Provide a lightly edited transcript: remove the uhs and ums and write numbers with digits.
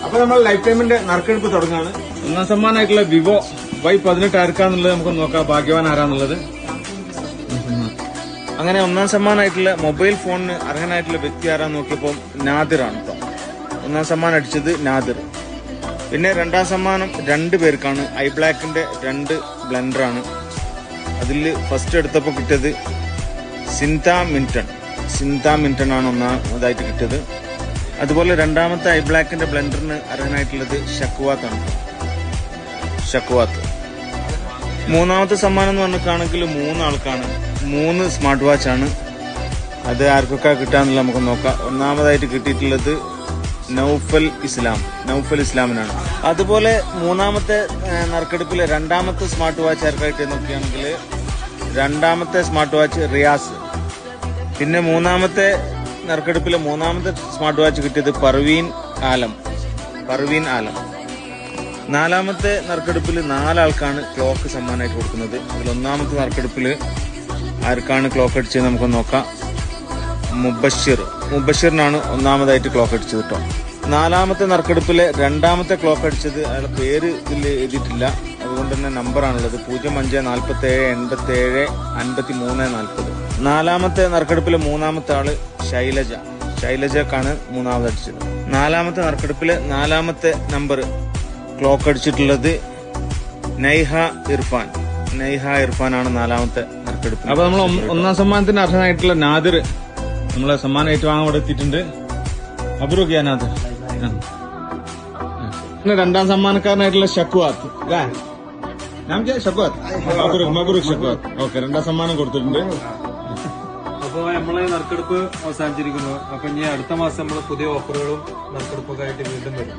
അപ്പൊ നമ്മൾ ലൈഫ് ടൈമിന്റെ നറുക്കെടുപ്പ് തുടങ്ങാണ്. ഒന്നാം സമ്മാനമായിട്ടുള്ള വിവോ Y18 ആർക്കാന്നുള്ളത് നമുക്ക് നോക്കാം. ഭാഗ്യവാൻ ആരാന്നുള്ളത്. അങ്ങനെ ഒന്നാം സമ്മാനമായിട്ടുള്ള മൊബൈൽ ഫോണിന് അർഹനായിട്ടുള്ള വ്യക്തി ആരാന്ന് നോക്കിയപ്പോൾ നാദിറാണ് കേട്ടോ. ഒന്നാം സമ്മാനം അടിച്ചത് നാദിർ. പിന്നെ രണ്ടാം സമ്മാനം 2 പേർക്കാണ്. ഐബ്ലാക്കിന്റെ 2 ബ്ലെൻഡറാണ്. അതിൽ ഫസ്റ്റ് എടുത്തപ്പോൾ കിട്ടിയത് സിന്ത മിന്റൺ ആണ് ഒന്നാമതായിട്ട് കിട്ടിയത്. അതുപോലെ രണ്ടാമത്തെ ഐബ്ലാക്കിന്റെ ബ്ലെൻഡറിന് അർഹനായിട്ടുള്ളത് ഷക്വാത്ത്. മൂന്നാമത്തെ സമ്മാനം എന്ന് പറഞ്ഞിട്ടാണെങ്കിൽ 3 ആൾക്കാണ്. 3 സ്മാർട്ട് വാച്ച് ആണ്. അത് ആർക്കൊക്കെ കിട്ടാന്നുള്ള നമുക്ക് നോക്കാം. ഒന്നാമതായിട്ട് കിട്ടിയിട്ടുള്ളത് നൗഫൽ ഇസ്ലാമിനാണ്. അതുപോലെ മൂന്നാമത്തെ നറുക്കെടുപ്പിലെ രണ്ടാമത്തെ സ്മാർട്ട് വാച്ച് ആർക്കായിട്ട് നോക്കുകയാണെങ്കിൽ രണ്ടാമത്തെ സ്മാർട്ട് വാച്ച് റിയാസ്. പിന്നെ മൂന്നാമത്തെ നറുക്കെടുപ്പിലെ മൂന്നാമത്തെ സ്മാർട്ട് വാച്ച് കിട്ടിയത് പർവീൻ ആലം. നാലാമത്തെ നറുക്കെടുപ്പിൽ 4 ആൾക്കാണ് ക്ലോക്ക് സമ്മാനമായിട്ട് കൊടുക്കുന്നത്. അതിൽ ഒന്നാമത്തെ നറുക്കെടുപ്പിൽ ആർക്കാണ് ക്ലോക്ക് അടിച്ചത് നമുക്ക് നോക്കാം. മുബഷിറിനാണ് ഒന്നാമതായിട്ട് ക്ലോക്ക് അടിച്ചത് കേട്ടോ. നാലാമത്തെ നറുക്കെടുപ്പിലെ രണ്ടാമത്തെ ക്ലോക്ക് അടിച്ചത് അയാളുടെ പേര് ഇതിൽ എഴുതിയിട്ടില്ല, അതുകൊണ്ട് തന്നെ നമ്പറാണുള്ളത് 0547875340. നാലാമത്തെ നറുക്കെടുപ്പിലെ മൂന്നാമത്തെ ആള് ഷൈലജക്കാണ് മൂന്നാമത് അടിച്ചത്. നാലാമത്തെ നറുക്കെടുപ്പിലെ 4ാമത്തെ നമ്പർ ക്ലോക്ക് അടിച്ചിട്ടുള്ളത് നൈഹ ഇർഫാനാണ് 4ാമത്തെ നറുക്കെടുപ്പ്. അപ്പൊ നമ്മൾ ഒന്നാം സമ്മാനത്തിന് അർഹനായിട്ടുള്ള നാദിർ നമ്മളെ സമ്മാനം ഏറ്റുവാങ്ങാൻ ഇവിടെ എത്തിയിട്ടുണ്ട്. അബ്രുഖിയ നാദിർ. രണ്ടാം സമ്മാനക്കാരനായിട്ടുള്ള ഷക്വാത്ത് അല്ലേ? ഷക്വാത്ത്. ഓക്കെ, രണ്ടാം സമ്മാനം കൊടുത്തിട്ടുണ്ട്. അപ്പോൾ നമ്മളെ നറുക്കെടുപ്പ് അവസാനിച്ചിരിക്കുന്നു. അപ്പൊ ഇനി അടുത്ത മാസം നമ്മൾ പുതിയ ഓഫറുകളും നറുക്കെടുപ്പൊക്കെ ആയിട്ട് വീണ്ടും വരും.